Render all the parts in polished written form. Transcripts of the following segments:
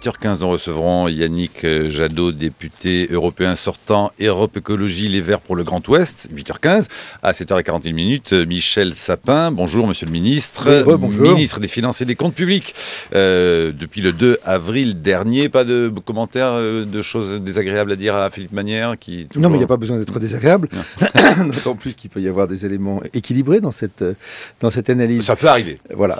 8h15, nous recevrons Yannick Jadot, député européen sortant, Europe Écologie Les Verts pour le Grand Ouest. 8h15. À 7h41, Michel Sapin. Bonjour, monsieur le ministre. Oui, bonjour. Ministre des Finances et des Comptes Publics. Depuis le 2 avril dernier, pas de commentaires, de choses désagréables à dire à Philippe Manière qui toujours... Non, mais il n'y a pas besoin d'être désagréable. D'autant plus qu'il peut y avoir des éléments équilibrés dans cette analyse. Ça peut arriver. Voilà.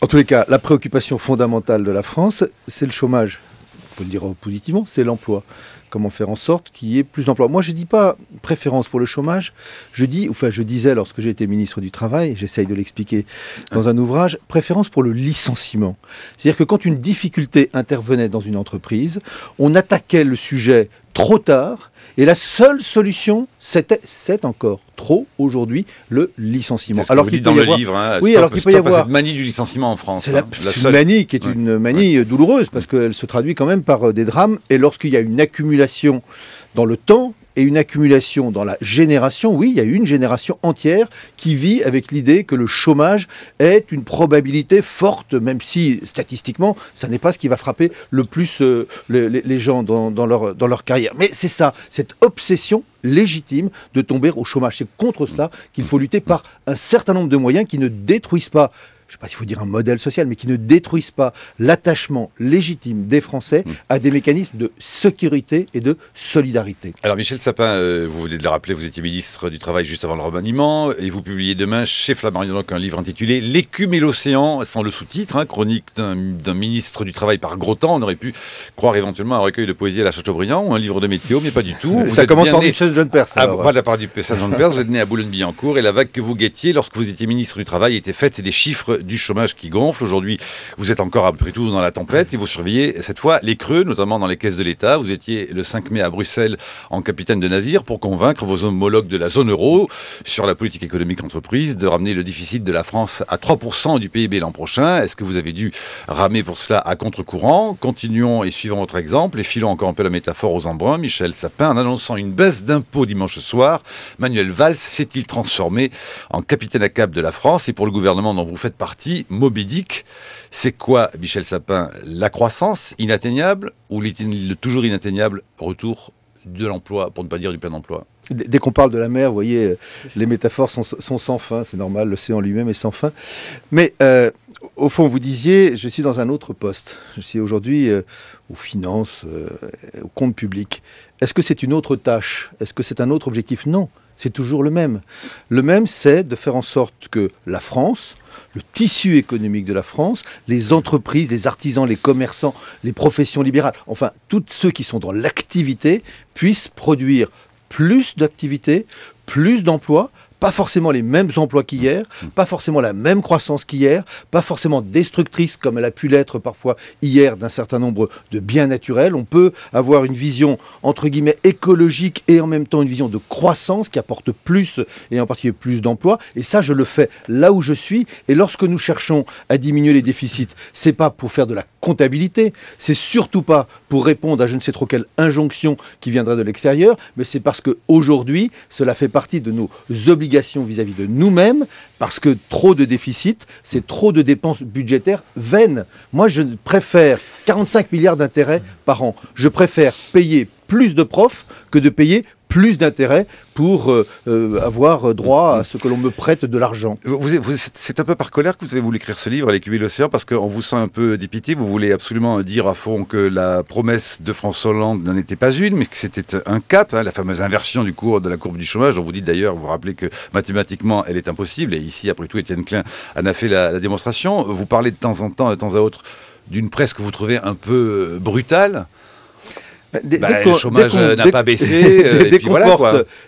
En tous les cas, la préoccupation fondamentale de la France, c'est le chômage. On peut le dire positivement, c'est l'emploi. Comment faire en sorte qu'il y ait plus d'emplois. Moi, je ne dis pas préférence pour le chômage, je disais lorsque j'ai été ministre du Travail, j'essaye de l'expliquer dans un ouvrage, préférence pour le licenciement. C'est-à-dire que quand une difficulté intervenait dans une entreprise, on attaquait le sujet trop tard, et la seule solution, c'est encore trop aujourd'hui, le licenciement. Alors qu'il peut y avoir... livre, hein, oui, alors qu'il peut y avoir cette manie du licenciement en France. C'est une manie qui est une manie douloureuse, parce qu'elle se traduit quand même par des drames, et lorsqu'il y a une accumulation dans le temps, et une accumulation dans la génération, oui, il y a une génération entière qui vit avec l'idée que le chômage est une probabilité forte, même si statistiquement, ça n'est pas ce qui va frapper le plus les gens dans leur carrière. Mais c'est ça, cette obsession légitime de tomber au chômage. C'est contre cela qu'il faut lutter par un certain nombre de moyens qui ne détruisent pas, je ne sais pas s'il faut dire un modèle social, mais qui ne détruisent pas l'attachement légitime des Français à des mécanismes de sécurité et de solidarité. Alors Michel Sapin, vous venez de le rappeler, vous étiez ministre du Travail juste avant le remaniement, et vous publiez demain chez Flammarion donc un livre intitulé « L'écume et l'océan », sans le sous-titre, chronique d'un ministre du Travail par gros temps. On aurait pu croire éventuellement à un recueil de poésie à la Chateaubriand ou un livre de météo, mais pas du tout. Ça commence par du Saint John Perse. Voilà, par du Saint John Perse, vous êtes né à Boulogne-Billancourt, et la vague que vous guettiez lorsque vous étiez ministre du Travail était faite, c'est des chiffres du chômage qui gonfle. Aujourd'hui, vous êtes encore après tout dans la tempête et vous surveillez cette fois les creux, notamment dans les caisses de l'État. Vous étiez le 5 mai à Bruxelles en capitaine de navire pour convaincre vos homologues de la zone euro sur la politique économique entreprise de ramener le déficit de la France à 3% du PIB l'an prochain. Est-ce que vous avez dû ramer pour cela à contre-courant? Continuons et suivons votre exemple et filons encore un peu la métaphore aux embruns. Michel Sapin, en annonçant une baisse d'impôts dimanche soir, Manuel Valls s'est-il transformé en capitaine à cap de la France? Et pour le gouvernement dont vous faites partie, Moby Dick, c'est quoi, Michel Sapin? La croissance inatteignable ou le toujours inatteignable retour de l'emploi, pour ne pas dire du plein emploi? Dès qu'on parle de la mer, vous voyez, les métaphores sont sans fin, c'est normal, l'océan lui-même est sans fin. Mais au fond, vous disiez, je suis dans un autre poste. Je suis aujourd'hui aux finances, au compte public. Est-ce que c'est une autre tâche? Est-ce que c'est un autre objectif? Non, c'est toujours le même. Le même, c'est de faire en sorte que la France, le tissu économique de la France, les entreprises, les artisans, les commerçants, les professions libérales, enfin, tous ceux qui sont dans l'activité puissent produire plus d'activité, plus d'emplois, pas forcément les mêmes emplois qu'hier, pas forcément la même croissance qu'hier, pas forcément destructrice comme elle a pu l'être parfois hier d'un certain nombre de biens naturels. On peut avoir une vision, entre guillemets, écologique et en même temps une vision de croissance qui apporte plus et en particulier plus d'emplois. Et ça, je le fais là où je suis. Et lorsque nous cherchons à diminuer les déficits, c'est pas pour faire de la comptabilité, c'est surtout pas pour répondre à je ne sais trop quelle injonction qui viendrait de l'extérieur, mais c'est parce qu'aujourd'hui, cela fait partie de nos obligations vis-à-vis de nous-mêmes, parce que trop de déficit, c'est trop de dépenses budgétaires vaines. Moi, je préfère 45 milliards d'intérêts par an. Je préfère payer plus de profs que de payer plus d'intérêts pour avoir droit à ce que l'on me prête de l'argent. C'est un peu par colère que vous avez voulu écrire ce livre, L'écume et l'océan, parce qu'on vous sent un peu dépité. Vous voulez absolument dire à fond que la promesse de François Hollande n'en était pas une, mais que c'était un cap, la fameuse inversion du cours de la courbe du chômage. On vous dit d'ailleurs, vous vous rappelez que mathématiquement, elle est impossible. Et ici, après tout, Étienne Klein en a fait la démonstration. Vous parlez de temps en temps, de temps à autre, d'une presse que vous trouvez un peu brutale. Le chômage n'a pas baissé.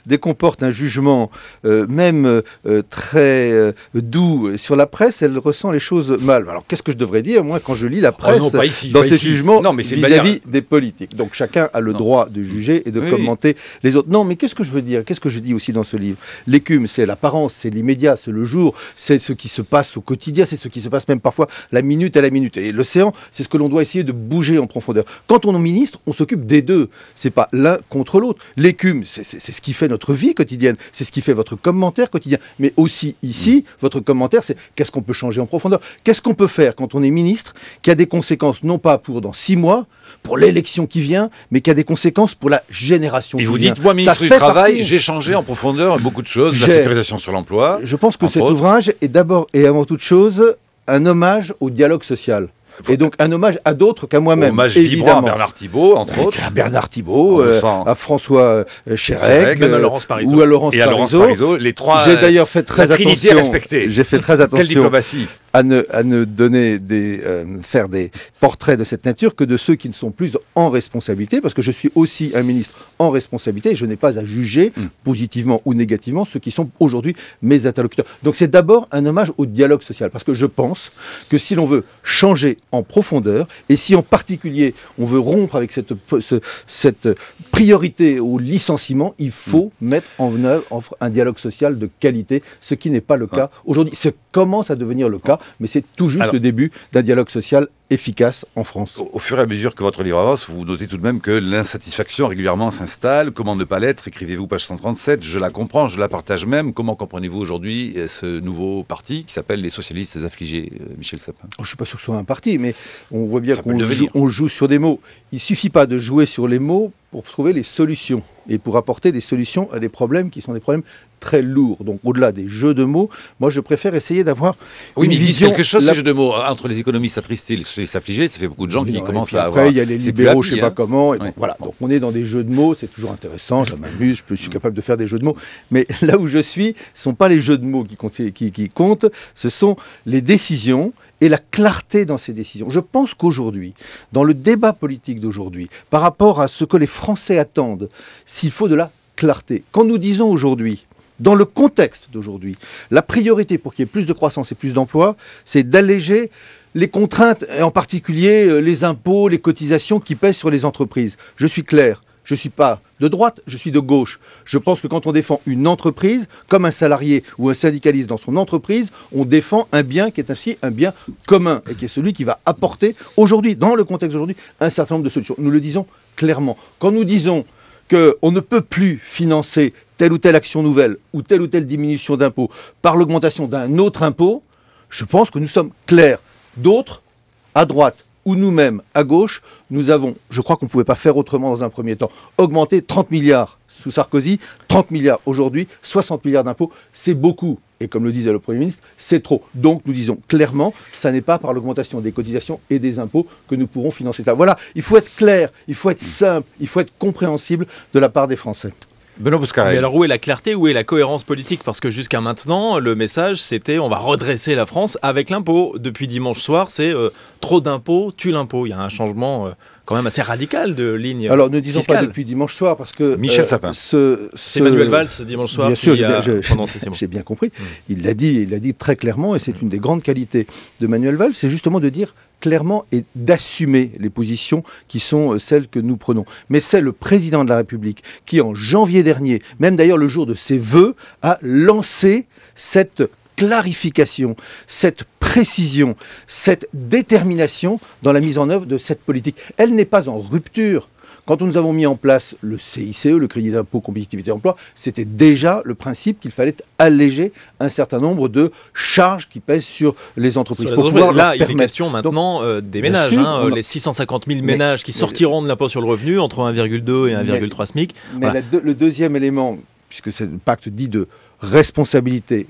Dès qu'on porte un jugement, même très doux sur la presse, elle ressent les choses mal. Alors qu'est-ce que je devrais dire, moi, quand je lis la presse dans ces jugements vis-à-vis des politiques? Donc chacun a le droit de juger et de commenter les autres. Non, mais qu'est-ce que je veux dire? Qu'est-ce que je dis aussi dans ce livre? L'écume, c'est l'apparence, c'est l'immédiat, c'est le jour, c'est ce qui se passe au quotidien, c'est ce qui se passe même parfois la minute à la minute. Et l'océan, c'est ce que l'on doit essayer de bouger en profondeur. Quand on est ministre, on s'occupe des deux. C'est pas l'un contre l'autre. L'écume, c'est ce qui fait notre vie quotidienne. C'est ce qui fait votre commentaire quotidien. Mais aussi ici, votre commentaire, c'est qu'est-ce qu'on peut changer en profondeur? Qu'est-ce qu'on peut faire quand on est ministre, qui a des conséquences non pas pour dans 6 mois, pour l'élection qui vient, mais qui a des conséquences pour la génération qui vient. Et vous dites, moi, ministre du Travail, j'ai changé en profondeur beaucoup de choses, la sécurisation sur l'emploi. Je pense que cet ouvrage est d'abord et avant toute chose un hommage au dialogue social. Et donc un hommage à d'autres qu'à moi-même. Hommage vibrant à Bernard Thibault, entre autres. À Bernard Thibault, à François Chérec, même à Laurence Parisot. Ou à Laurence Parisot. Les trois. J'ai d'ailleurs fait très attention. Trinité respectée. J'ai fait très attention. Quelle diplomatie. À ne donner faire des portraits de cette nature que de ceux qui ne sont plus en responsabilité, parce que je suis aussi un ministre en responsabilité et je n'ai pas à juger positivement ou négativement ceux qui sont aujourd'hui mes interlocuteurs. Donc c'est d'abord un hommage au dialogue social, parce que je pense que si l'on veut changer en profondeur, et si en particulier on veut rompre avec cette priorité au licenciement, il faut mettre en œuvre un dialogue social de qualité, ce qui n'est pas le cas aujourd'hui. Ça commence à devenir le cas, mais c'est tout juste le début d'un dialogue social efficace en France. Au fur et à mesure que votre livre avance, vous notez tout de même que l'insatisfaction régulièrement s'installe. Comment ne pas l'être? Écrivez-vous, page 137. Je la comprends, je la partage même. Comment comprenez-vous aujourd'hui ce nouveau parti qui s'appelle les socialistes affligés, Michel Sapin? Je ne suis pas sûr que ce soit un parti, mais on voit bien qu'on joue sur des mots. Il ne suffit pas de jouer sur les mots pour trouver les solutions et pour apporter des solutions à des problèmes qui sont des problèmes très lourds. Donc au-delà des jeux de mots, moi je préfère essayer d'avoir une mais vision... quelque chose, ces jeux de mots. Entre les économistes attristés et les socialistes affligés, ça fait beaucoup de gens qui commencent à avoir... Après, il y a les libéraux, je ne sais pas comment. Et donc, voilà. Donc on est dans des jeux de mots, c'est toujours intéressant, ça m'amuse, je suis capable de faire des jeux de mots. Mais là où je suis, ce ne sont pas les jeux de mots qui comptent, ce sont les décisions et la clarté dans ces décisions. Je pense qu'aujourd'hui, dans le débat politique d'aujourd'hui, par rapport à ce que les Français attendent, s'il faut de la clarté. Quand nous disons aujourd'hui, dans le contexte d'aujourd'hui, la priorité pour qu'il y ait plus de croissance et plus d'emplois, c'est d'alléger les contraintes, et en particulier les impôts, les cotisations qui pèsent sur les entreprises. Je suis clair. Je ne suis pas de droite, je suis de gauche. Je pense que quand on défend une entreprise, comme un salarié ou un syndicaliste dans son entreprise, on défend un bien qui est ainsi un bien commun et qui est celui qui va apporter aujourd'hui, dans le contexte d'aujourd'hui, un certain nombre de solutions. Nous le disons clairement. Quand nous disons qu'on ne peut plus financer telle ou telle action nouvelle ou telle diminution d'impôt par l'augmentation d'un autre impôt, je pense que nous sommes clairs. D'autres, à droite, ou nous-mêmes, à gauche, nous avons, je crois qu'on ne pouvait pas faire autrement dans un premier temps, augmenter 30 milliards sous Sarkozy, 30 milliards aujourd'hui, 60 milliards d'impôts, c'est beaucoup. Et comme le disait le Premier ministre, c'est trop. Donc nous disons clairement, ça n'est pas par l'augmentation des cotisations et des impôts que nous pourrons financer ça. Voilà, il faut être clair, il faut être simple, il faut être compréhensible de la part des Français. Benoît Bouscarel. Mais alors où est la clarté, où est la cohérence politique? Parce que jusqu'à maintenant, le message c'était on va redresser la France avec l'impôt. Depuis dimanche soir, c'est trop d'impôts, tue l'impôt. Il y a un changement quand même assez radical de ligne. Alors ne disons fiscale. Pas depuis dimanche soir, parce que... Michel Sapin. C'est Manuel Valls dimanche soir bien sûr, qui a prononcé ces mots. J'ai bien compris. Il l'a dit très clairement, et c'est une des grandes qualités de Manuel Valls, c'est justement de dire clairement et d'assumer les positions qui sont celles que nous prenons. Mais c'est le président de la République qui, en janvier dernier, même d'ailleurs le jour de ses vœux, a lancé cette clarification, cette précision, cette détermination dans la mise en œuvre de cette politique. Elle n'est pas en rupture. Quand nous avons mis en place le CICE, le crédit d'impôt compétitivité emploi, c'était déjà le principe qu'il fallait alléger un certain nombre de charges qui pèsent sur les entreprises. Là, il y a des questions maintenant des ménages. Les 650 000 ménages qui sortiront de l'impôt sur le revenu entre 1,2 et 1,3 SMIC. Mais voilà. Le deuxième élément, puisque le pacte dit de responsabilité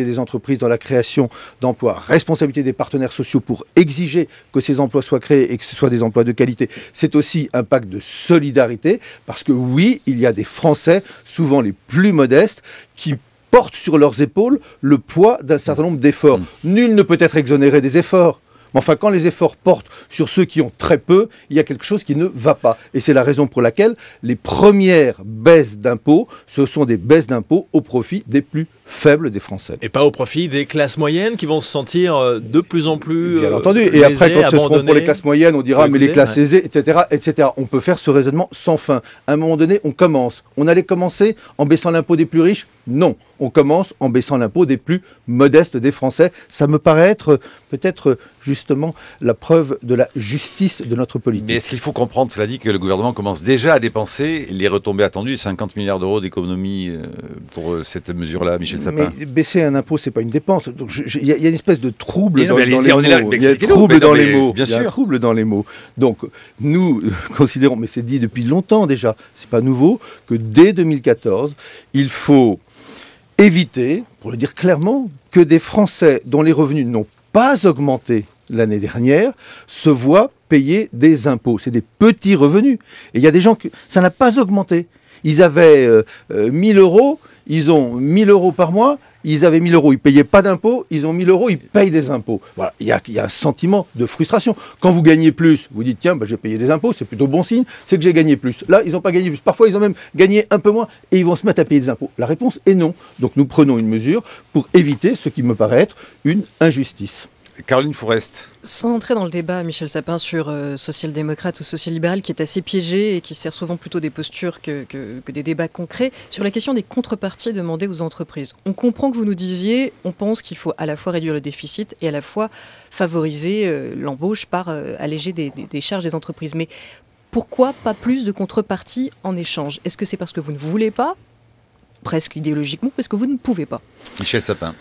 des entreprises dans la création d'emplois, responsabilité des partenaires sociaux pour exiger que ces emplois soient créés et que ce soient des emplois de qualité. C'est aussi un pacte de solidarité, parce que oui, il y a des Français, souvent les plus modestes, qui portent sur leurs épaules le poids d'un certain nombre d'efforts. Nul ne peut être exonéré des efforts. Mais enfin, quand les efforts portent sur ceux qui ont très peu, il y a quelque chose qui ne va pas. Et c'est la raison pour laquelle les premières baisses d'impôts, ce sont des baisses d'impôts au profit des plus faible des Français. Et pas au profit des classes moyennes qui vont se sentir de plus en plus bien entendu. Et après, quand ce seront pour les classes moyennes, on dira mais les classes aisées, etc., etc. On peut faire ce raisonnement sans fin. À un moment donné, on commence. On allait commencer en baissant l'impôt des plus riches? Non. On commence en baissant l'impôt des plus modestes des Français. Ça me paraît être peut-être justement la preuve de la justice de notre politique. Mais est-ce qu'il faut comprendre, cela dit, que le gouvernement commence déjà à dépenser les retombées attendues, 50 milliards d'euros d'économie pour cette mesure-là, Michel Sapin? Mais baisser un impôt, c'est pas une dépense. Donc il y a une espèce de trouble dans les mots. Il y a trouble dans les mots. Il y a un trouble dans les mots. Donc nous considérons, mais c'est dit depuis longtemps déjà, c'est pas nouveau, que dès 2014, il faut éviter, pour le dire clairement, que des Français dont les revenus n'ont pas augmenté l'année dernière se voient payer des impôts. C'est des petits revenus. Et il y a des gens que ça n'a pas augmenté. Ils avaient 1000 euros, ils ont 1000 euros par mois, ils avaient 1000 euros, ils ne payaient pas d'impôts, ils ont 1000 euros, ils payent des impôts. Voilà, il y a un sentiment de frustration. Quand vous gagnez plus, vous dites tiens, j'ai payé des impôts, c'est plutôt bon signe, c'est que j'ai gagné plus. Là, ils n'ont pas gagné plus. Parfois, ils ont même gagné un peu moins et ils vont se mettre à payer des impôts. La réponse est non. Donc nous prenons une mesure pour éviter ce qui me paraît être une injustice. Caroline Fourest. Sans entrer dans le débat, Michel Sapin, sur social-démocrate ou social-libéral, qui est assez piégé et qui sert souvent plutôt des postures que des débats concrets, sur la question des contreparties demandées aux entreprises. On comprend que vous nous disiez, on pense qu'il faut à la fois réduire le déficit et à la fois favoriser l'embauche par alléger des charges des entreprises. Mais pourquoi pas plus de contreparties en échange? Est-ce que c'est parce que vous ne voulez pas, presque idéologiquement, ou est-ce que vous ne pouvez pas? Michel Sapin.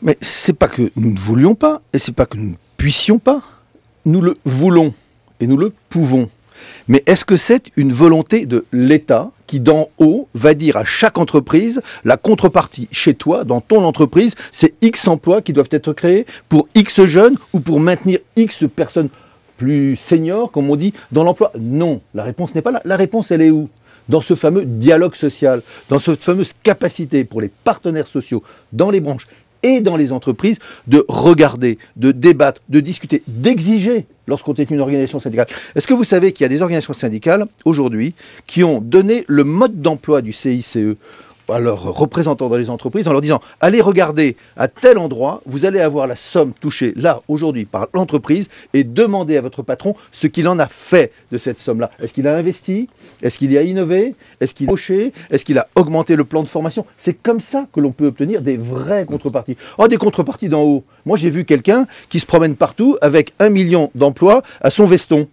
Mais c'est pas que nous ne voulions pas, et c'est pas que nous ne puissions pas. Nous le voulons, et nous le pouvons. Mais est-ce que c'est une volonté de l'État qui, d'en haut, va dire à chaque entreprise, la contrepartie chez toi, dans ton entreprise, c'est X emplois qui doivent être créés pour X jeunes ou pour maintenir X personnes plus seniors, comme on dit, dans l'emploi? Non, la réponse n'est pas là. La réponse, elle est où? Dans ce fameux dialogue social, dans cette fameuse capacité pour les partenaires sociaux, dans les branches et dans les entreprises, de regarder, de débattre, de discuter, d'exiger lorsqu'on est une organisation syndicale. Est-ce que vous savez qu'il y a des organisations syndicales, aujourd'hui, qui ont donné le mode d'emploi du CICE à leurs représentants dans les entreprises en leur disant « Allez regarder à tel endroit, vous allez avoir la somme touchée là, aujourd'hui, par l'entreprise et demandez à votre patron ce qu'il en a fait de cette somme-là. Est-ce qu'il a investi? Est-ce qu'il y a innové? Est-ce qu'il a embauché? Est-ce qu'il a augmenté le plan de formation ?» C'est comme ça que l'on peut obtenir des vraies contreparties. Oh, des contreparties d'en haut. Moi, j'ai vu quelqu'un qui se promène partout avec 1 million d'emplois à son veston.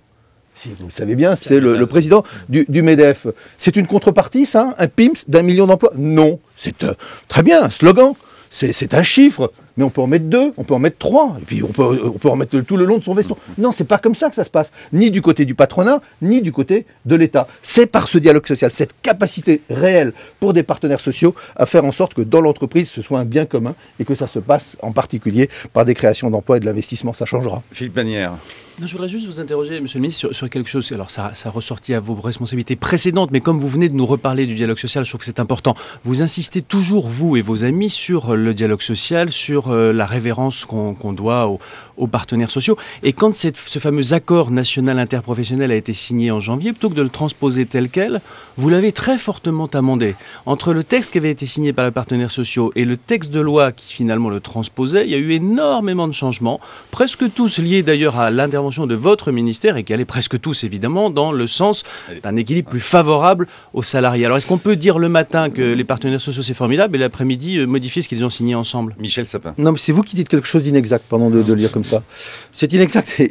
Si vous le savez bien, c'est le président du MEDEF. C'est une contrepartie, ça, un PIMS d'1 million d'emplois? Non, c'est très bien, un slogan, c'est un chiffre, mais on peut en mettre 2, on peut en mettre 3, et puis on peut en mettre tout le long de son veston. Non, c'est pas comme ça que ça se passe, ni du côté du patronat, ni du côté de l'État. C'est par ce dialogue social, cette capacité réelle pour des partenaires sociaux à faire en sorte que dans l'entreprise, ce soit un bien commun, et que ça se passe en particulier par des créations d'emplois et de l'investissement, ça changera. Philippe Manière. Non, je voudrais juste vous interroger, Monsieur le Ministre, sur quelque chose. Alors, ça ressortit à vos responsabilités précédentes, mais comme vous venez de nous reparler du dialogue social, je trouve que c'est important. Vous insistez toujours, vous et vos amis, sur le dialogue social, sur la révérence qu'on doit aux partenaires sociaux. Et quand ce fameux accord national interprofessionnel a été signé en janvier, plutôt que de le transposer tel quel, vous l'avez très fortement amendé. Entre le texte qui avait été signé par les partenaires sociaux et le texte de loi qui finalement le transposait, il y a eu énormément de changements, presque tous liés d'ailleurs à l'intervention de votre ministère et qui allaient presque tous évidemment dans le sens d'un équilibre plus favorable aux salariés. Alors est-ce qu'on peut dire le matin que les partenaires sociaux c'est formidable et l'après-midi modifier ce qu'ils ont signé ensemble? Michel Sapin. Non, mais c'est vous qui dites quelque chose d'inexact, pardon de le dire comme ça. C'est inexact,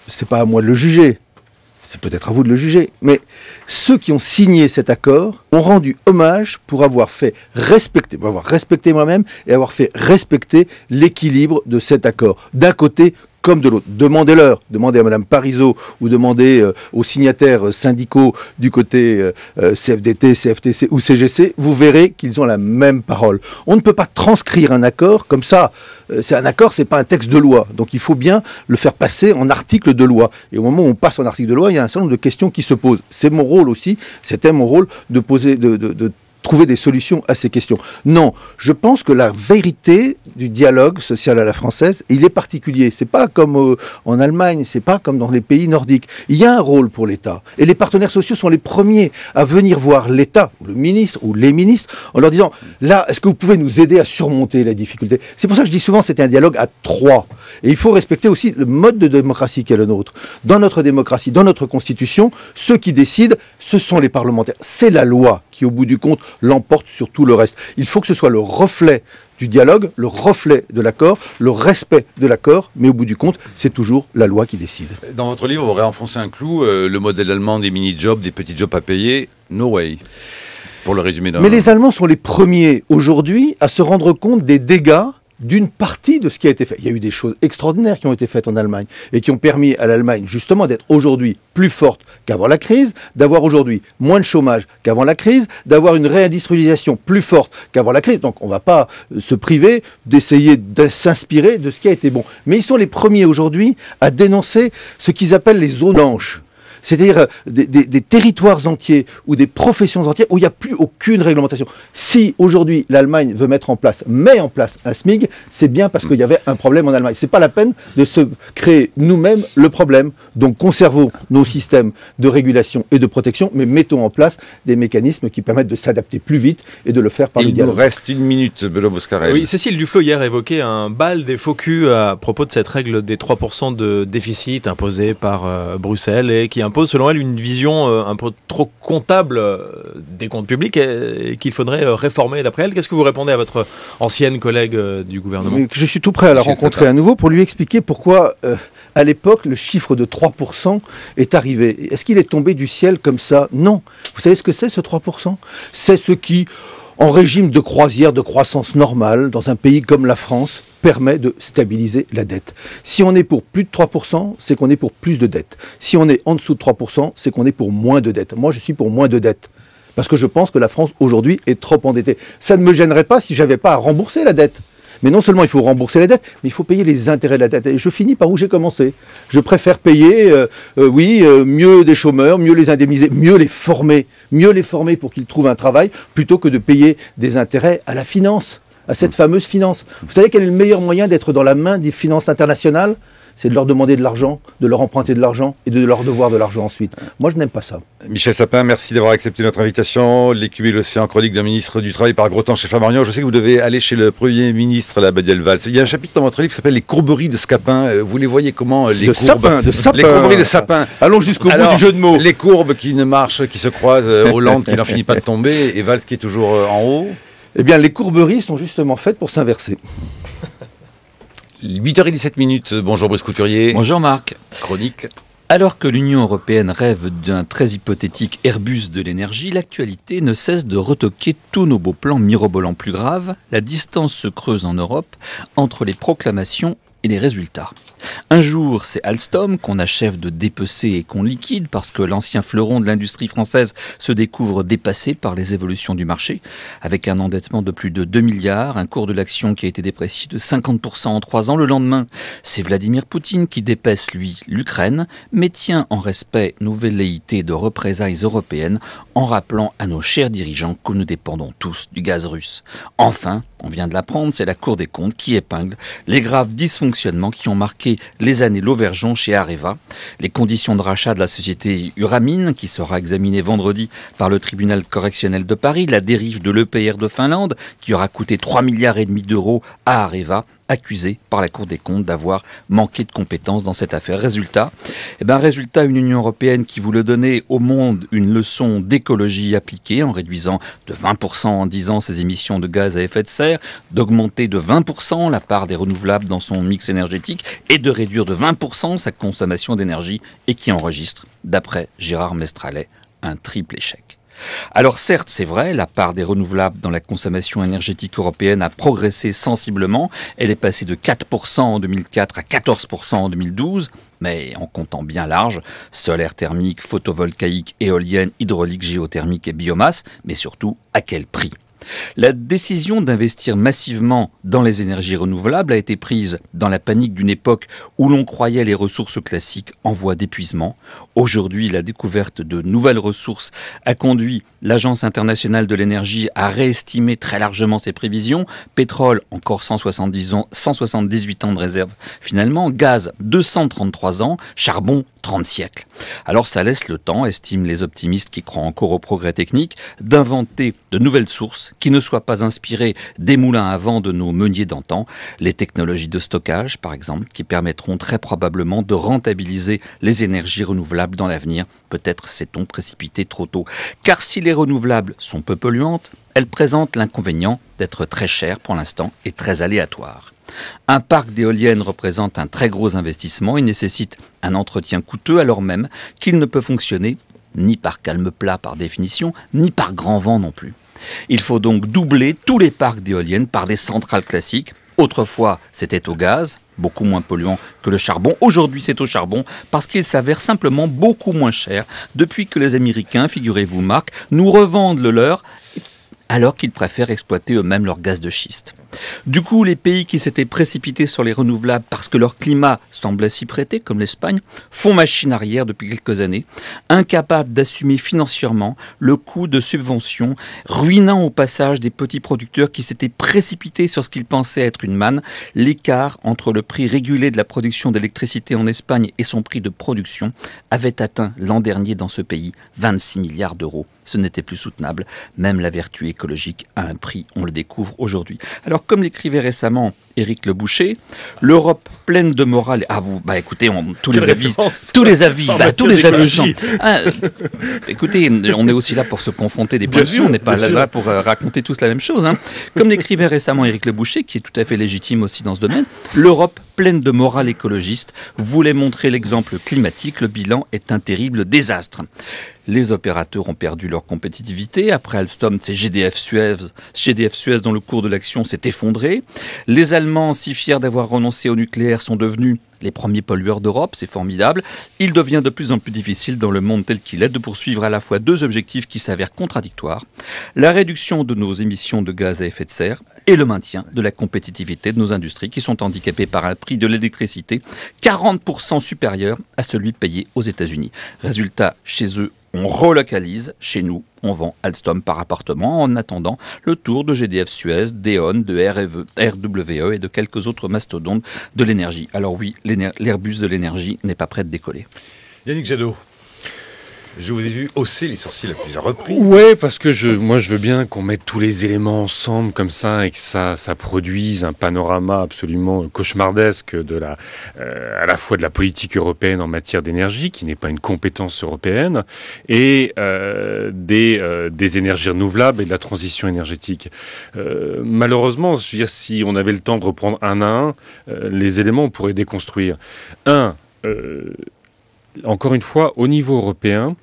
c'est pas à moi de le juger. C'est peut-être à vous de le juger, mais ceux qui ont signé cet accord ont rendu hommage pour avoir fait respecter, pour avoir respecté moi-même et avoir fait respecter l'équilibre de cet accord. D'un côté comme de l'autre. Demandez-leur, demandez à Mme Parisot ou demandez aux signataires syndicaux du côté CFDT, CFTC ou CGC, vous verrez qu'ils ont la même parole. On ne peut pas transcrire un accord comme ça. C'est un accord, c'est pas un texte de loi. Donc il faut bien le faire passer en article de loi. Et au moment où on passe en article de loi, il y a un certain nombre de questions qui se posent. C'est mon rôle aussi, c'était mon rôle de poser, de trouver des solutions à ces questions. Non, je pense que la vérité du dialogue social à la française, il est particulier. C'est pas comme en Allemagne, c'est pas comme dans les pays nordiques. Il y a un rôle pour l'État. Et les partenaires sociaux sont les premiers à venir voir l'État, ou le ministre, ou les ministres, en leur disant, là, est-ce que vous pouvez nous aider à surmonter la difficulté? C'est pour ça que je dis souvent, c'est un dialogue à trois. Et il faut respecter aussi le mode de démocratie qui est le nôtre. Dans notre démocratie, dans notre constitution, ceux qui décident, ce sont les parlementaires. C'est la loi qui, au bout du compte, l'emporte sur tout le reste. Il faut que ce soit le reflet du dialogue, le reflet de l'accord, le respect de l'accord, mais au bout du compte, c'est toujours la loi qui décide. Dans votre livre, vous réenfoncez un clou, le modèle allemand des mini-jobs, des petits jobs à payer, no way, pour le résumer. Mais les Allemands sont les premiers aujourd'hui à se rendre compte des dégâts d'une partie de ce qui a été fait. Il y a eu des choses extraordinaires qui ont été faites en Allemagne et qui ont permis à l'Allemagne justement d'être aujourd'hui plus forte qu'avant la crise, d'avoir aujourd'hui moins de chômage qu'avant la crise, d'avoir une réindustrialisation plus forte qu'avant la crise. Donc on ne va pas se priver d'essayer de s'inspirer de ce qui a été bon. Mais ils sont les premiers aujourd'hui à dénoncer ce qu'ils appellent les zones blanches. C'est-à-dire des territoires entiers ou des professions entières où il n'y a plus aucune réglementation. Si aujourd'hui l'Allemagne veut met en place un SMIG, c'est bien parce qu'il y avait un problème en Allemagne. Ce n'est pas la peine de se créer nous-mêmes le problème. Donc conservons nos systèmes de régulation et de protection, mais mettons en place des mécanismes qui permettent de s'adapter plus vite et de le faire par le dialogue. Il nous reste une minute, Benoît Boscarel. Oui, Cécile Duflot hier évoquait un bal des faux culs à propos de cette règle des 3% de déficit imposée par Bruxelles et qui impose selon elle une vision un peu trop comptable des comptes publics et qu'il faudrait réformer d'après elle. Qu'est-ce que vous répondez à votre ancienne collègue du gouvernement? Je suis tout prêt à la rencontrer à nouveau pour lui expliquer pourquoi à l'époque le chiffre de 3% est arrivé. Est-ce qu'il est tombé du ciel comme ça? Non. Vous savez ce que c'est ce 3%? C'est ce qui, en régime de croisière, de croissance normale, dans un pays comme la France, permet de stabiliser la dette. Si on est pour plus de 3%, c'est qu'on est pour plus de dette. Si on est en dessous de 3%, c'est qu'on est pour moins de dette. Moi, je suis pour moins de dette. Parce que je pense que la France, aujourd'hui, est trop endettée. Ça ne me gênerait pas si je n'avais pas à rembourser la dette. Mais non seulement il faut rembourser la dette, mais il faut payer les intérêts de la dette. Et je finis par où j'ai commencé. Je préfère payer, mieux des chômeurs, mieux les indemniser, mieux les former pour qu'ils trouvent un travail, plutôt que de payer des intérêts à la finance, à cette fameuse finance. Vous savez quel est le meilleur moyen d'être dans la main des finances internationales? C'est de leur demander de l'argent, de leur emprunter de l'argent et de leur devoir de l'argent ensuite. Moi, je n'aime pas ça. Michel Sapin, merci d'avoir accepté notre invitation. L'écume et l'océan, chronique d'un ministre du Travail par Grottan chez Flammarion. Je sais que vous devez aller chez le Premier ministre, la Badiel Valls. Il y a un chapitre dans votre livre qui s'appelle Les courberies de Scapin. Vous les voyez comment les courbes de Sapin. Les courberies de Sapin. Allons jusqu'au bout du jeu de mots. Les courbes qui ne marchent, qui se croisent, Hollande qui n'en finit pas de tomber et Valls qui est toujours en haut. Eh bien, les courberies sont justement faites pour s'inverser. 8h17. Bonjour Brice Couturier. Bonjour Marc. Chronique. Alors que l'Union européenne rêve d'un très hypothétique Airbus de l'énergie, l'actualité ne cesse de retoquer tous nos beaux plans mirobolants. Plus grave, la distance se creuse en Europe entre les proclamations et les résultats. Un jour, c'est Alstom qu'on achève de dépecer et qu'on liquide parce que l'ancien fleuron de l'industrie française se découvre dépassé par les évolutions du marché. Avec un endettement de plus de 2 milliards, un cours de l'action qui a été déprécié de 50% en 3 ans. Le lendemain, c'est Vladimir Poutine qui dépaisse, lui, l'Ukraine, mais tient en respect nos velléités de représailles européennes en rappelant à nos chers dirigeants que nous dépendons tous du gaz russe. Enfin, on vient de l'apprendre, c'est la Cour des comptes qui épingle les graves dysfonctionnements qui ont marqué les années Lauvergeon chez Areva, les conditions de rachat de la société Uramine, qui sera examinée vendredi par le tribunal correctionnel de Paris, la dérive de l'EPR de Finlande, qui aura coûté 3,5 milliards d'euros à Areva, accusé par la Cour des comptes d'avoir manqué de compétences dans cette affaire. Résultat, une Union européenne qui voulait donner au monde une leçon d'écologie appliquée en réduisant de 20% en 10 ans ses émissions de gaz à effet de serre, d'augmenter de 20% la part des renouvelables dans son mix énergétique et de réduire de 20% sa consommation d'énergie et qui enregistre, d'après Gérard Mestralet, un triple échec. Alors certes, c'est vrai, la part des renouvelables dans la consommation énergétique européenne a progressé sensiblement. Elle est passée de 4% en 2004 à 14% en 2012, mais en comptant bien large, solaire thermique, photovoltaïque, éolienne, hydraulique, géothermique et biomasse, mais surtout à quel prix ? La décision d'investir massivement dans les énergies renouvelables a été prise dans la panique d'une époque où l'on croyait les ressources classiques en voie d'épuisement. Aujourd'hui, la découverte de nouvelles ressources a conduit l'Agence internationale de l'énergie à réestimer très largement ses prévisions. Pétrole, encore 178 ans de réserve finalement. Gaz, 233 ans. Charbon, 30 siècles. Alors ça laisse le temps, estiment les optimistes qui croient encore au progrès technique, d'inventer de nouvelles sources qui ne soient pas inspirées des moulins à vent de nos meuniers d'antan. Les technologies de stockage, par exemple, qui permettront très probablement de rentabiliser les énergies renouvelables dans l'avenir. Peut-être s'est-on précipité trop tôt. Car si les renouvelables sont peu polluantes, elles présentent l'inconvénient d'être très chères pour l'instant et très aléatoires. Un parc d'éoliennes représente un très gros investissement et nécessite un entretien coûteux alors même qu'il ne peut fonctionner ni par calme plat par définition, ni par grand vent non plus. Il faut donc doubler tous les parcs d'éoliennes par des centrales classiques. Autrefois, c'était au gaz, beaucoup moins polluant que le charbon. Aujourd'hui, c'est au charbon parce qu'il s'avère simplement beaucoup moins cher depuis que les Américains, figurez-vous Marc, nous revendent le leur alors qu'ils préfèrent exploiter eux-mêmes leur gaz de schiste. Du coup, les pays qui s'étaient précipités sur les renouvelables parce que leur climat semblait s'y prêter, comme l'Espagne, font machine arrière depuis quelques années, incapables d'assumer financièrement le coût de subventions, ruinant au passage des petits producteurs qui s'étaient précipités sur ce qu'ils pensaient être une manne. L'écart entre le prix régulé de la production d'électricité en Espagne et son prix de production avait atteint l'an dernier dans ce pays 26 milliards d'euros. Ce n'était plus soutenable. Même la vertu écologique a un prix, on le découvre aujourd'hui. Alors, comme l'écrivait récemment Éric Le Boucher, l'Europe pleine de morale... Ah, vous, écoutez, tous les avis... Écoutez, on est aussi là pour se confronter des points de vue, on n'est pas là pour raconter tous la même chose. Hein. Comme l'écrivait récemment Éric Le Boucher, qui est tout à fait légitime aussi dans ce domaine, l'Europe pleine de morale écologiste voulait montrer l'exemple climatique. Le bilan est un terrible désastre. Les opérateurs ont perdu leur compétitivité. Après Alstom, c'est GDF Suez dont le cours de l'action s'est effondré. Les Allemands, si fiers d'avoir renoncé au nucléaire, sont devenus les premiers pollueurs d'Europe, c'est formidable. Il devient de plus en plus difficile dans le monde tel qu'il est de poursuivre à la fois deux objectifs qui s'avèrent contradictoires, la réduction de nos émissions de gaz à effet de serre et le maintien de la compétitivité de nos industries qui sont handicapées par un prix de l'électricité 40% supérieur à celui payé aux États-Unis. Résultat, chez eux, on relocalise, chez nous, on vend Alstom par appartement en attendant le tour de GDF Suez, d'E.ON, de RWE et de quelques autres mastodontes de l'énergie. Alors oui, l'Airbus de l'énergie n'est pas prêt de décoller. Yannick Jadot, je vous ai vu hausser les sourcils à plusieurs reprises. Oui, parce que moi je veux bien qu'on mette tous les éléments ensemble comme ça et que ça produise un panorama absolument cauchemardesque à la fois de la politique européenne en matière d'énergie, qui n'est pas une compétence européenne, et des énergies renouvelables et de la transition énergétique. Malheureusement, je veux dire, si on avait le temps de reprendre un à un, les éléments, on pourrait déconstruire. Encore une fois, au niveau européen,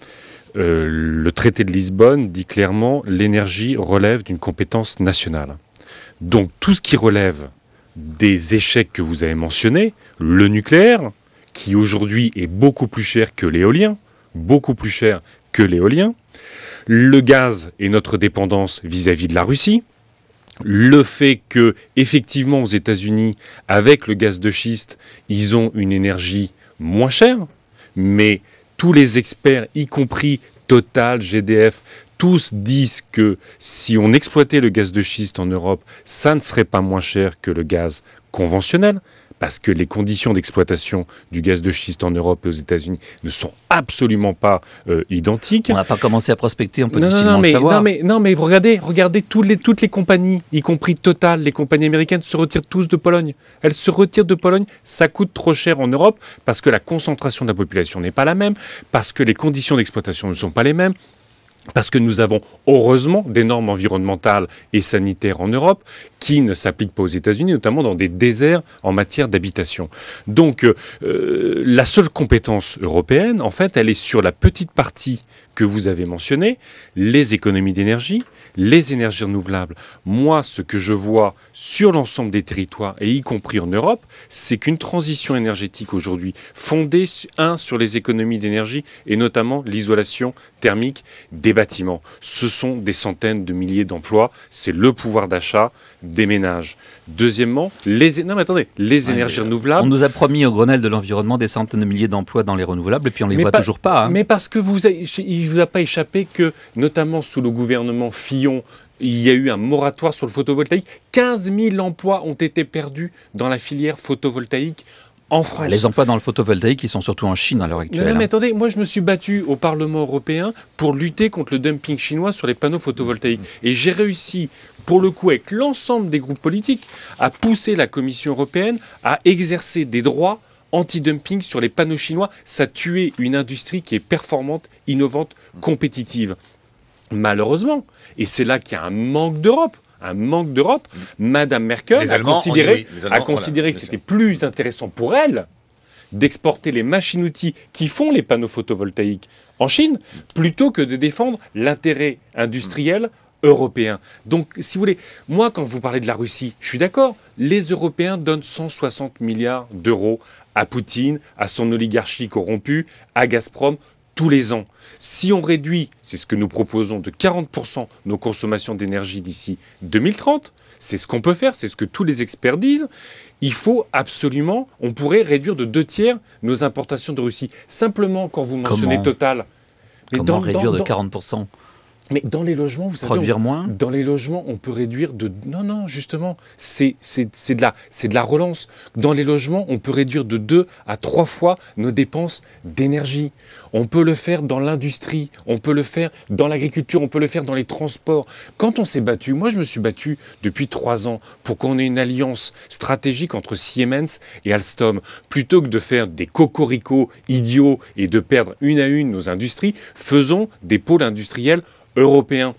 le traité de Lisbonne dit clairement l'énergie relève d'une compétence nationale. Donc tout ce qui relève des échecs que vous avez mentionnés, le nucléaire, qui aujourd'hui est beaucoup plus cher que l'éolien, le gaz et notre dépendance vis-à-vis de la Russie, le fait que, effectivement, aux États-Unis, avec le gaz de schiste, ils ont une énergie moins chère, mais tous les experts, y compris Total, GDF, tous disent que si on exploitait le gaz de schiste en Europe, ça ne serait pas moins cher que le gaz conventionnel, parce que les conditions d'exploitation du gaz de schiste en Europe et aux États-Unis ne sont absolument pas identiques. On n'a pas commencé à prospecter, on peut difficilement le savoir. Non, mais regardez toutes les compagnies, y compris Total, les compagnies américaines se retirent tous de Pologne. Elles se retirent de Pologne, ça coûte trop cher en Europe, parce que la concentration de la population n'est pas la même, parce que les conditions d'exploitation ne sont pas les mêmes, parce que nous avons heureusement des normes environnementales et sanitaires en Europe qui ne s'appliquent pas aux États-Unis, notamment dans des déserts en matière d'habitation. Donc la seule compétence européenne, en fait, elle est sur la petite partie que vous avez mentionnée, les économies d'énergie, les énergies renouvelables, moi, ce que je vois sur l'ensemble des territoires, et y compris en Europe, c'est qu'une transition énergétique aujourd'hui fondée, sur les économies d'énergie et notamment l'isolation thermique des bâtiments. Ce sont des centaines de milliers d'emplois, c'est le pouvoir d'achat des ménages. Deuxièmement, les énergies renouvelables. On nous a promis au Grenelle de l'environnement des centaines de milliers d'emplois dans les renouvelables et puis on les voit toujours pas. Hein. Mais parce que il vous a pas échappé que, notamment sous le gouvernement Fillon, il y a eu un moratoire sur le photovoltaïque. 15 000 emplois ont été perdus dans la filière photovoltaïque en France. Les emplois dans le photovoltaïque, ils sont surtout en Chine à l'heure actuelle. Non, mais attendez, moi je me suis battu au Parlement européen pour lutter contre le dumping chinois sur les panneaux photovoltaïques. Et j'ai réussi, pour le coup, avec l'ensemble des groupes politiques, à pousser la Commission européenne à exercer des droits anti-dumping sur les panneaux chinois. Ça tuait une industrie qui est performante, innovante, compétitive. Malheureusement, et c'est là qu'il y a un manque d'Europe, Madame Merkel a considéré que c'était plus intéressant pour elle d'exporter les machines-outils qui font les panneaux photovoltaïques en Chine, plutôt que de défendre l'intérêt industriel européen. Donc, si vous voulez, moi, quand vous parlez de la Russie, je suis d'accord, les Européens donnent 160 milliards d'euros à Poutine, à son oligarchie corrompue, à Gazprom, tous les ans. Si on réduit, c'est ce que nous proposons, de 40% nos consommations d'énergie d'ici 2030, c'est ce qu'on peut faire, c'est ce que tous les experts disent, il faut absolument, on pourrait réduire de 2/3 nos importations de Russie. Simplement, quand vous mentionnez Total... Comment réduire de 40%? Mais dans les logements, vous savez... Produire moins ? Dans les logements, on peut réduire de... Non, justement, c'est de la relance. Dans les logements, on peut réduire de 2 à 3 fois nos dépenses d'énergie. On peut le faire dans l'industrie, on peut le faire dans l'agriculture, on peut le faire dans les transports. Quand on s'est battu, moi je me suis battu depuis 3 ans pour qu'on ait une alliance stratégique entre Siemens et Alstom. Plutôt que de faire des cocoricots idiots et de perdre une à une nos industries, faisons des pôles industriels européens.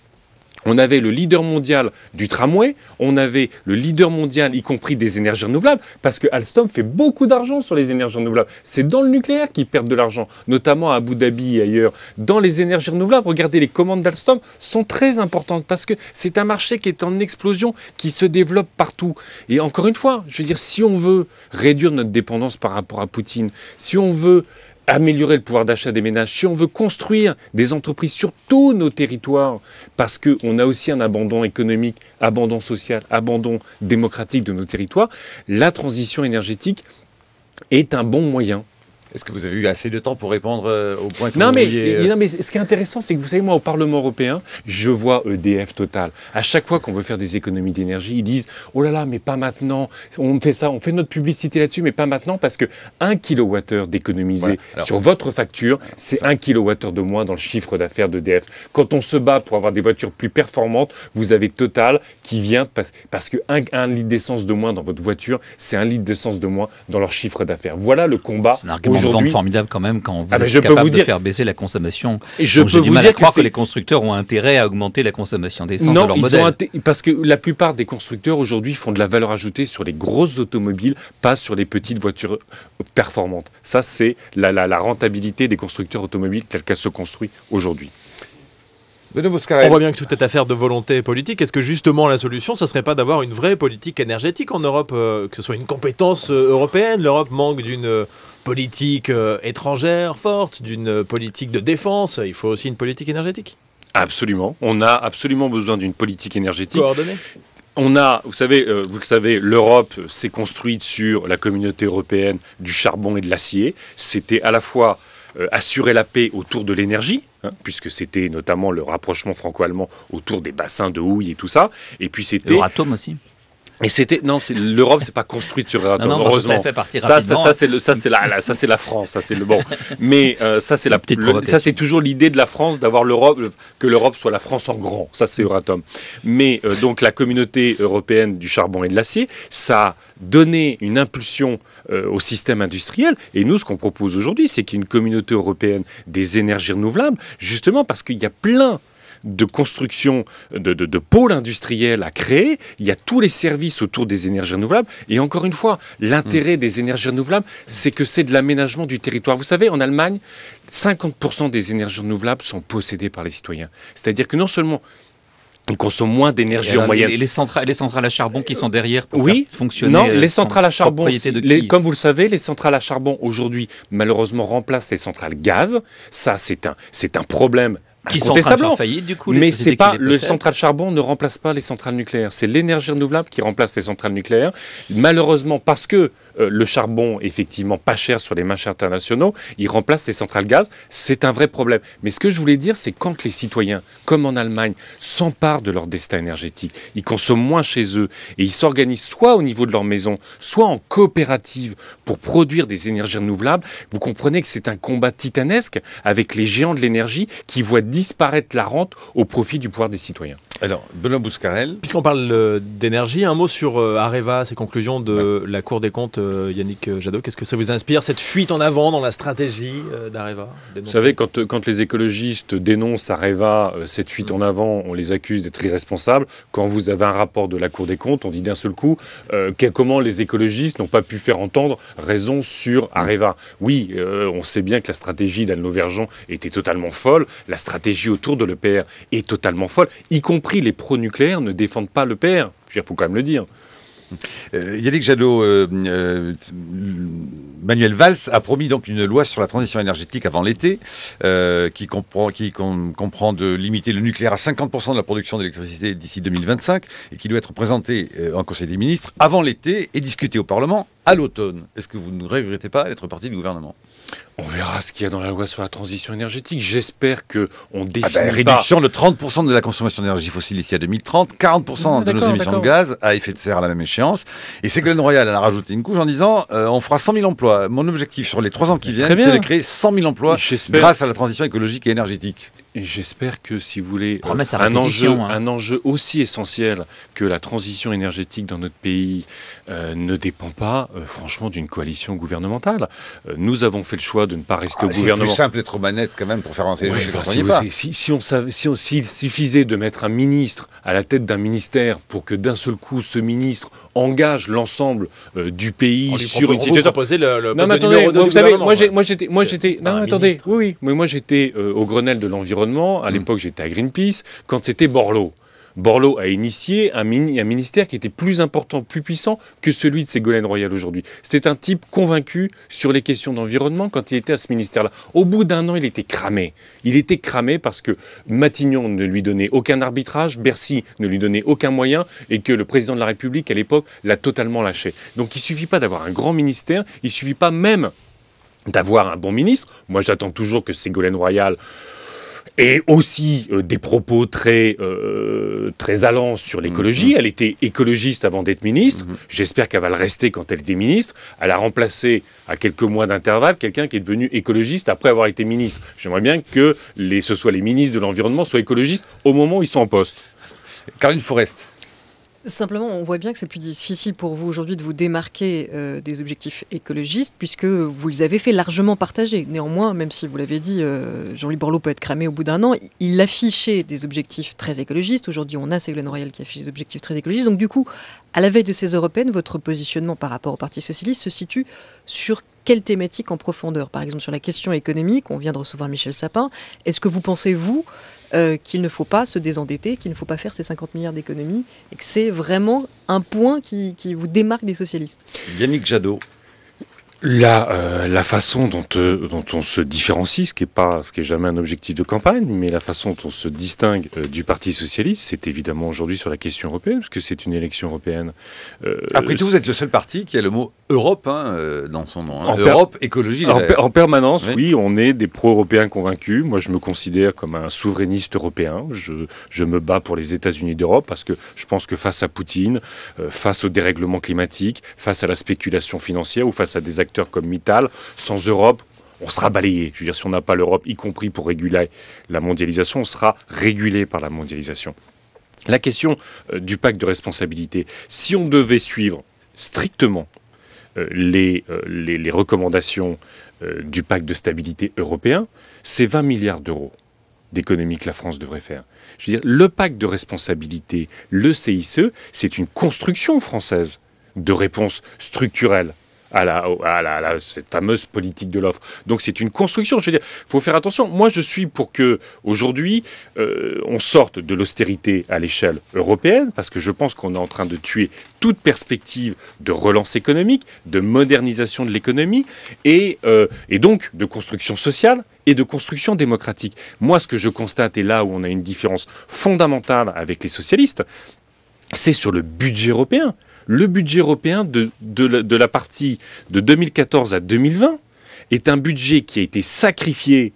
On avait le leader mondial du tramway, on avait le leader mondial, y compris des énergies renouvelables, parce que Alstom fait beaucoup d'argent sur les énergies renouvelables. C'est dans le nucléaire qu'ils perdent de l'argent, notamment à Abu Dhabi et ailleurs. Dans les énergies renouvelables, regardez, les commandes d'Alstom sont très importantes, parce que c'est un marché qui est en explosion, qui se développe partout. Et encore une fois, je veux dire, si on veut réduire notre dépendance par rapport à Poutine, si on veut améliorer le pouvoir d'achat des ménages, si on veut construire des entreprises sur tous nos territoires, parce qu'on a aussi un abandon économique, abandon social, abandon démocratique de nos territoires, la transition énergétique est un bon moyen. Est-ce que vous avez eu assez de temps pour répondre au point que non, vous mais, vouliez... Non, mais ce qui est intéressant, c'est que vous savez, moi, au Parlement européen, je vois EDF Total. À chaque fois qu'on veut faire des économies d'énergie, ils disent « Oh là là, mais pas maintenant. On fait ça, on fait notre publicité là-dessus, mais pas maintenant, parce que 1 kWh d'économiser sur votre facture, c'est 1 kWh de moins dans le chiffre d'affaires d'EDF. Quand on se bat pour avoir des voitures plus performantes, vous avez Total qui vient, parce que 1 litre d'essence de moins dans votre voiture, c'est 1 litre d'essence de moins dans leur chiffre d'affaires. Voilà le combat. C'est un argument de vente formidable quand même quand vous êtes je capable peux vous de dire... faire baisser la consommation. Et je Donc, peux j'ai du vous mal dire à croire que les constructeurs ont intérêt à augmenter la consommation d'essence de leur modèle. Parce que la plupart des constructeurs aujourd'hui font de la valeur ajoutée sur les grosses automobiles, pas sur les petites voitures performantes. Ça, c'est la rentabilité des constructeurs automobiles telle qu'elle se construit aujourd'hui. On voit bien que tout est affaire de volonté politique. Est-ce que justement la solution, ce ne serait pas d'avoir une vraie politique énergétique en Europe, que ce soit une compétence européenne? L'Europe manque d'une politique étrangère forte, d'une politique de défense. Il faut aussi une politique énergétique. Absolument. On a absolument besoin d'une politique énergétique. Coordonnée. On a, vous le savez, l'Europe s'est construite sur la communauté européenne du charbon et de l'acier. C'était à la fois assurer la paix autour de l'énergie, puisque c'était notamment le rapprochement franco-allemand autour des bassins de houille et tout ça. Et puis c'était... Euratom aussi. Et c'était l'Europe, c'est pas construite sur Euratom, heureusement. Ça fait partie rapidement. Ça c'est la France, ça c'est le bon. Mais ça c'est toujours l'idée de la France d'avoir que l'Europe soit la France en grand. Ça c'est Euratom. Mais donc la communauté européenne du charbon et de l'acier, ça a donné une impulsion au système industriel. Et nous, ce qu'on propose aujourd'hui, c'est qu'il y ait une communauté européenne des énergies renouvelables, justement parce qu'il y a plein de construction de pôles industriels à créer. Il y a tous les services autour des énergies renouvelables. Et encore une fois, l'intérêt des énergies renouvelables, c'est que c'est de l'aménagement du territoire. Vous savez, en Allemagne, 50% des énergies renouvelables sont possédées par les citoyens. C'est-à-dire que non seulement Ils consomment moins d'énergie en moyenne. Les centrales à charbon qui sont derrière pour Oui, faire fonctionner. Non, les centrales à charbon, comme vous le savez, les centrales à charbon aujourd'hui, malheureusement, remplacent les centrales gaz. Ça, c'est un problème. Qui sont en train de faire faillite, du coup, mais c'est pas le central charbon ne remplace pas les centrales nucléaires. C'est l'énergie renouvelable qui remplace les centrales nucléaires. Malheureusement, parce que le charbon, effectivement, pas cher sur les marchés internationaux, il remplace les centrales gaz. C'est un vrai problème. Mais ce que je voulais dire, c'est quand les citoyens, comme en Allemagne, s'emparent de leur destin énergétique, ils consomment moins chez eux et ils s'organisent soit au niveau de leur maison, soit en coopérative pour produire des énergies renouvelables. Vous comprenez que c'est un combat titanesque avec les géants de l'énergie qui voient disparaître la rente au profit du pouvoir des citoyens. Alors, Benoît Bouscarel. Puisqu'on parle d'énergie, un mot sur Areva, ces conclusions de la Cour des comptes, Yannick Jadot. Qu'est-ce que ça vous inspire, cette fuite en avant dans la stratégie d'Areva? Vous savez, quand les écologistes dénoncent Areva, cette fuite en avant, on les accuse d'être irresponsables. Quand vous avez un rapport de la Cour des comptes, on dit d'un seul coup comment les écologistes n'ont pas pu faire entendre raison sur Areva. Oui, on sait bien que la stratégie d'Anne Lauvergeon était totalement folle. La stratégie autour de l'EPR est totalement folle, y compris les pro-nucléaires ne défendent pas l'EPR. Il faut quand même le dire. Yannick Jadot, Manuel Valls a promis donc une loi sur la transition énergétique avant l'été, qui comprend de limiter le nucléaire à 50% de la production d'électricité d'ici 2025 et qui doit être présentée en Conseil des ministres avant l'été et discutée au Parlement à l'automne. Est-ce que vous ne regrettez pas d'être parti du gouvernement ? On verra ce qu'il y a dans la loi sur la transition énergétique. J'espère qu'on définit réduction de 30% de la consommation d'énergie fossile d'ici à 2030, 40% de nos émissions de gaz à effet de serre à la même échéance. Et Ségolène Royal en a rajouté une couche en disant on fera 100 000 emplois. Mon objectif sur les 3 ans qui viennent, c'est de créer 100 000 emplois grâce à la transition écologique et énergétique. Et j'espère que, si vous voulez, un enjeu aussi essentiel que la transition énergétique dans notre pays ne dépend pas, franchement, d'une coalition gouvernementale. Nous avons fait le choix de ne pas rester au gouvernement. C'est plus simple d'être aux manettes quand même pour faire avancer les choses. S'il suffisait de mettre un ministre à la tête d'un ministère pour que d'un seul coup, ce ministre engage l'ensemble du pays sur une situation. Non, mais attendez, vous savez, moi j'étais. Non, attendez. Oui, mais moi j'étais au Grenelle de l'environnement. À l'époque, j'étais à Greenpeace. Quand c'était Borloo. Borloo a initié un ministère qui était plus important, plus puissant que celui de Ségolène Royal aujourd'hui. C'était un type convaincu sur les questions d'environnement quand il était à ce ministère-là. Au bout d'un an, il était cramé. Il était cramé parce que Matignon ne lui donnait aucun arbitrage, Bercy ne lui donnait aucun moyen et que le président de la République, à l'époque, l'a totalement lâché. Donc il ne suffit pas d'avoir un grand ministère, il ne suffit pas même d'avoir un bon ministre. Moi, j'attends toujours que Ségolène Royal et aussi des propos très allants sur l'écologie. Elle était écologiste avant d'être ministre. J'espère qu'elle va le rester quand elle était ministre. Elle a remplacé, à quelques mois d'intervalle, quelqu'un qui est devenu écologiste après avoir été ministre. J'aimerais bien que ce soit les ministres de l'Environnement soient écologistes au moment où ils sont en poste. Caroline Forest. Simplement, on voit bien que c'est plus difficile pour vous aujourd'hui de vous démarquer des objectifs écologistes puisque vous les avez fait largement partager. Néanmoins, même si vous l'avez dit, Jean-Louis Borloo peut être cramé au bout d'un an, il affichait des objectifs très écologistes. Aujourd'hui, on a Ségolène Royal qui affiche des objectifs très écologistes. Donc du coup, à la veille de ces européennes, votre positionnement par rapport au Parti socialiste se situe sur quelle thématique en profondeur? Par exemple, sur la question économique, on vient de recevoir Michel Sapin. Est-ce que vous pensez, vous, qu'il ne faut pas se désendetter, qu'il ne faut pas faire ces 50 milliards d'économies et que c'est vraiment un point qui vous démarque des socialistes? Yannick Jadot. La façon dont on se différencie, ce qui est jamais un objectif de campagne, mais la façon dont on se distingue du Parti socialiste, c'est évidemment aujourd'hui sur la question européenne, parce que c'est une élection européenne. Après tout, vous êtes le seul parti qui a le mot Europe dans son nom. Europe, écologie, en permanence, oui, on est des pro-européens convaincus. Moi, je me considère comme un souverainiste européen. Je me bats pour les États-Unis d'Europe parce que je pense que face à Poutine, face au dérèglement climatique, face à la spéculation financière ou face à des acteurs comme Mittal, sans Europe, on sera balayé. Je veux dire, si on n'a pas l'Europe, y compris pour réguler la mondialisation, on sera régulé par la mondialisation. La question du pacte de responsabilité, si on devait suivre strictement les recommandations du pacte de stabilité européen, c'est 20 milliards d'euros d'économies que la France devrait faire. Je veux dire, le pacte de responsabilité, le CICE, c'est une construction française de réponse structurelle cette fameuse politique de l'offre. Donc c'est une construction. Je veux dire, il faut faire attention. Moi, je suis pour que aujourd'hui, on sorte de l'austérité à l'échelle européenne, parce que je pense qu'on est en train de tuer toute perspective de relance économique, de modernisation de l'économie, et donc de construction sociale et de construction démocratique. Moi, ce que je constate, et là où on a une différence fondamentale avec les socialistes, c'est sur le budget européen. Le budget européen de la partie de 2014 à 2020 est un budget qui a été sacrifié,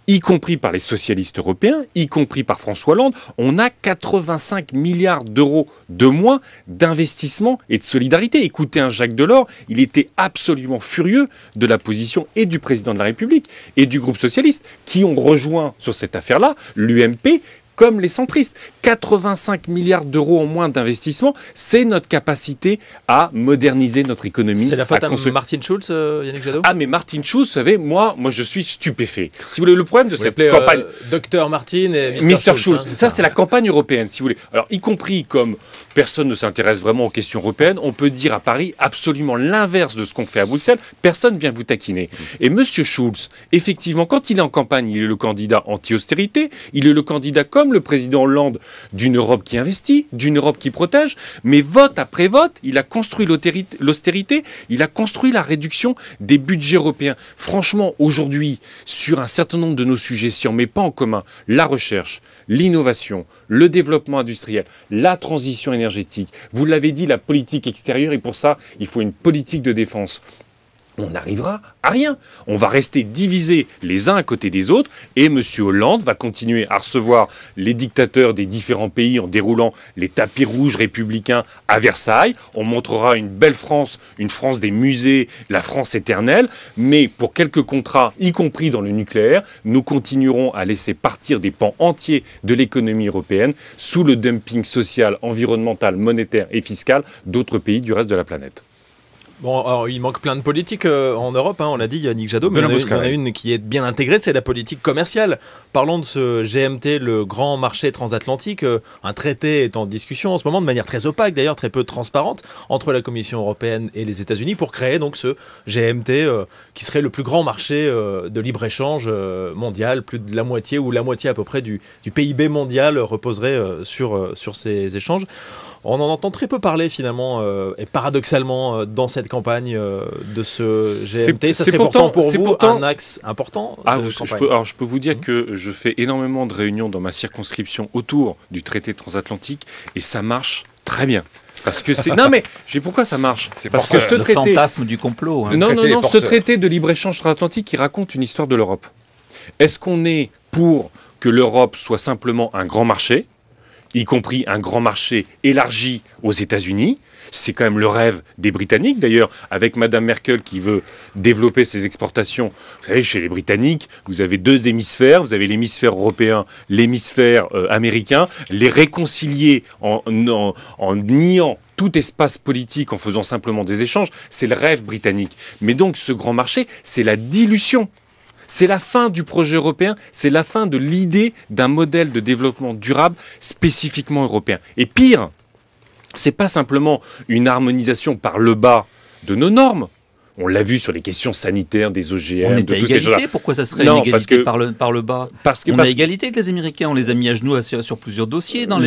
y compris par les socialistes européens, y compris par François Hollande. On a 85 milliards d'euros de moins d'investissement et de solidarité. Écoutez un Jacques Delors, il était absolument furieux de la position et du président de la République et du groupe socialiste, qui ont rejoint sur cette affaire-là l'UMP, comme les centristes. 85 milliards d'euros en moins d'investissement, c'est notre capacité à moderniser notre économie. C'est la faute à Martin Schulz, Yannick Jadot ? Ah, mais Martin Schulz, vous savez, moi je suis stupéfait. Si vous voulez, le problème de cette campagne... Dr Martin et Mr. Schulz. Hein, ça, c'est la campagne européenne, si vous voulez. Alors, y compris comme personne ne s'intéresse vraiment aux questions européennes, on peut dire à Paris absolument l'inverse de ce qu'on fait à Bruxelles. Personne ne vient vous taquiner. Et M. Schulz, effectivement, quand il est en campagne, il est le candidat anti-austérité, il est le candidat comme le président Hollande d'une Europe qui investit, d'une Europe qui protège, mais vote après vote, il a construit l'austérité, il a construit la réduction des budgets européens. Franchement, aujourd'hui, sur un certain nombre de nos sujets, si on ne met pas en commun la recherche, l'innovation, le développement industriel, la transition énergétique, vous l'avez dit, la politique extérieure, et pour ça, il faut une politique de défense. On n'arrivera à rien. On va rester divisés les uns à côté des autres, et M. Hollande va continuer à recevoir les dictateurs des différents pays en déroulant les tapis rouges républicains à Versailles. On montrera une belle France, une France des musées, la France éternelle, mais pour quelques contrats, y compris dans le nucléaire, nous continuerons à laisser partir des pans entiers de l'économie européenne sous le dumping social, environnemental, monétaire et fiscal d'autres pays du reste de la planète. Bon, alors, il manque plein de politiques en Europe, hein, on l'a dit, Yannick Jadot, mais il y en a une qui est bien intégrée, c'est la politique commerciale. Parlons de ce GMT, le grand marché transatlantique. Un traité est en discussion en ce moment, de manière très opaque d'ailleurs, très peu transparente, entre la Commission européenne et les États-Unis, pour créer donc ce GMT qui serait le plus grand marché de libre-échange mondial. Plus de la moitié, ou la moitié à peu près du PIB mondial reposerait sur ces échanges. On en entend très peu parler finalement, et paradoxalement, dans cette campagne de ce GMT. Ça serait pourtant pour vous un axe important de campagne. Je peux vous dire que je fais énormément de réunions dans ma circonscription autour du traité transatlantique, et ça marche très bien. Parce que c'est... Non mais, pourquoi ça marche ? C'est parce que ce traité... fantasme du complot. Hein. Non, ce traité de libre-échange transatlantique, il raconte une histoire de l'Europe. Est-ce qu'on est pour que l'Europe soit simplement un grand marché, y compris un grand marché élargi aux États-Unis? C'est quand même le rêve des Britanniques, d'ailleurs, avec Madame Merkel qui veut développer ses exportations. Vous savez, chez les Britanniques, vous avez deux hémisphères, vous avez l'hémisphère européen, l'hémisphère américain. Les réconcilier en niant tout espace politique, en faisant simplement des échanges, c'est le rêve britannique. Mais donc, ce grand marché, c'est la dilution. C'est la fin du projet européen, c'est la fin de l'idée d'un modèle de développement durable spécifiquement européen. Et pire, c'est pas simplement une harmonisation par le bas de nos normes. On l'a vu sur les questions sanitaires, des OGM, on est de à tous égalité, ces choses-là. Pourquoi ça serait une égalité par le bas ? On a égalité avec les Américains, on les a mis à genoux sur plusieurs dossiers. On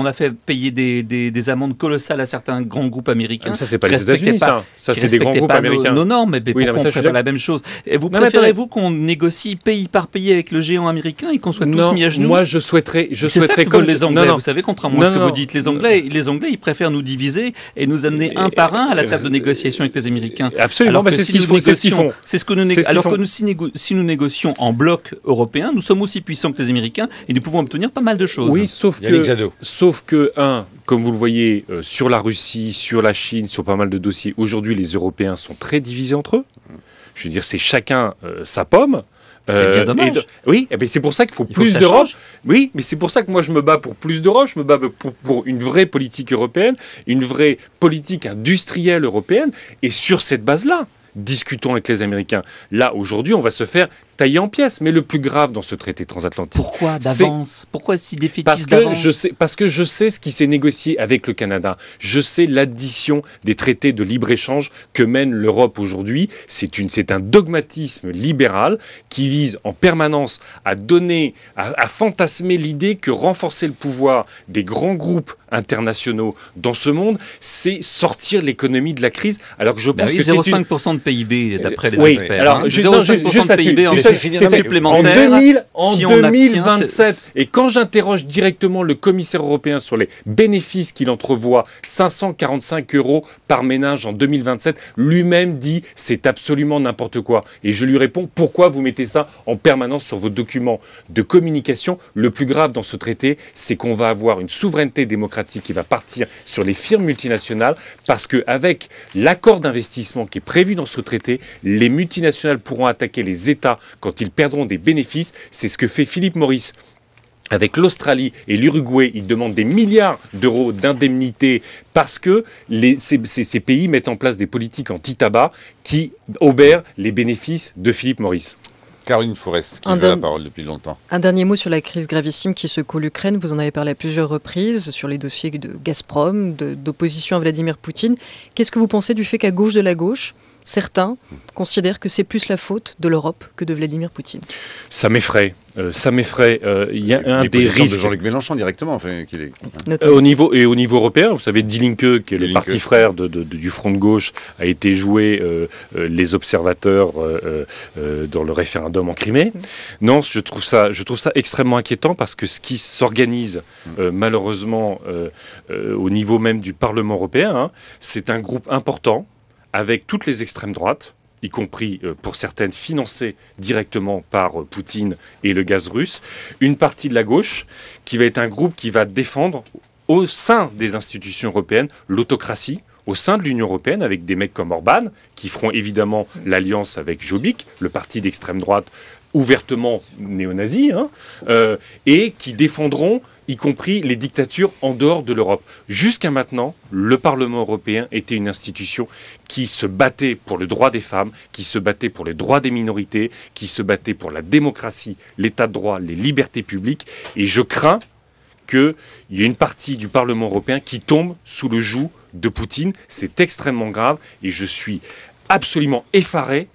a fait payer des amendes colossales à certains grands groupes américains. Mais ça, c'est pas les États-Unis, ça. Ça, c'est des grands groupes américains. Nos normes, mais pourquoi on ferait la même chose ? Et vous préférez-vous qu'on négocie pays par pays avec le géant américain et qu'on soit tous mis à genoux ? Moi, je souhaiterais comme les Anglais. Vous savez, contrairement à ce que vous dites, les Anglais, ils préfèrent nous diviser et nous amener un par un à la table de négociation avec les Américains. Absolument, c'est ce qu'ils font. Alors que si nous négocions en bloc européen, nous sommes aussi puissants que les Américains et nous pouvons obtenir pas mal de choses. Oui, sauf que, comme vous le voyez, sur la Russie, sur la Chine, sur pas mal de dossiers, aujourd'hui, les Européens sont très divisés entre eux. Je veux dire, c'est chacun sa pomme. C'est bien dommage. Oui, c'est pour ça qu'il faut plus d'Europe. Oui, mais c'est pour ça que moi je me bats pour plus d'Europe, je me bats pour une vraie politique européenne, une vraie politique industrielle européenne, et sur cette base-là, discutons avec les Américains. Là, aujourd'hui, on va se faire taillé en pièces. Mais le plus grave dans ce traité transatlantique... Pourquoi d'avance? Pourquoi si défaitiste parce que je sais ce qui s'est négocié avec le Canada. Je sais l'addition des traités de libre-échange que mène l'Europe aujourd'hui. C'est un dogmatisme libéral qui vise en permanence à fantasmer l'idée que renforcer le pouvoir des grands groupes internationaux dans ce monde, c'est sortir l'économie de la crise. Alors que je pense que c'est 0,5% de PIB d'après les oui, experts. alors, 0,5% de PIB en supplémentaire. En si 2027, et quand j'interroge directement le commissaire européen sur les bénéfices qu'il entrevoit, 545 € par ménage en 2027, lui-même dit c'est absolument n'importe quoi. Et je lui réponds pourquoi vous mettez ça en permanence sur vos documents de communication? Le plus grave dans ce traité, c'est qu'on va avoir une souveraineté démocratique qui va partir sur les firmes multinationales parce qu'avec l'accord d'investissement qui est prévu dans ce traité, les multinationales pourront attaquer les États quand ils perdront des bénéfices. C'est ce que fait Philip Morris avec l'Australie et l'Uruguay. Ils demandent des milliards d'euros d'indemnités parce que ces pays mettent en place des politiques anti-tabac qui obèrent les bénéfices de Philip Morris. Caroline Forest, qui veut la parole depuis longtemps. Un dernier mot sur la crise gravissime qui secoue l'Ukraine. Vous en avez parlé à plusieurs reprises sur les dossiers de Gazprom, d'opposition à Vladimir Poutine. Qu'est-ce que vous pensez du fait qu'à gauche de la gauche, certains considèrent que c'est plus la faute de l'Europe que de Vladimir Poutine? Ça m'effraie. Il y a un des risques de Jean-Luc Mélenchon directement, enfin, qu'il est... au niveau européen, vous savez, Die Linke, qui est le parti frère du Front de gauche, a été joué les observateurs dans le référendum en Crimée. Non, je trouve ça extrêmement inquiétant parce que ce qui s'organise malheureusement au niveau même du Parlement européen, c'est un groupe important avec toutes les extrêmes droites, y compris pour certaines financées directement par Poutine et le gaz russe, une partie de la gauche qui va être un groupe qui va défendre au sein des institutions européennes l'autocratie, au sein de l'Union européenne, avec des mecs comme Orban, qui feront évidemment l'alliance avec Jobbik, le parti d'extrême droite ouvertement néo-nazi, et qui défendront y compris les dictatures en dehors de l'Europe. Jusqu'à maintenant, le Parlement européen était une institution qui se battait pour le droit des femmes, qui se battait pour les droits des minorités, qui se battait pour la démocratie, l'état de droit, les libertés publiques. Et je crains qu'il y ait une partie du Parlement européen qui tombe sous le joug de Poutine. C'est extrêmement grave et je suis absolument effaré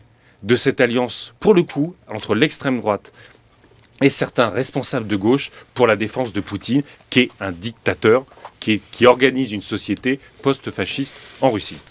de cette alliance, pour le coup, entre l'extrême droite et certains responsables de gauche pour la défense de Poutine, qui est un dictateur, qui organise une société post-fasciste en Russie.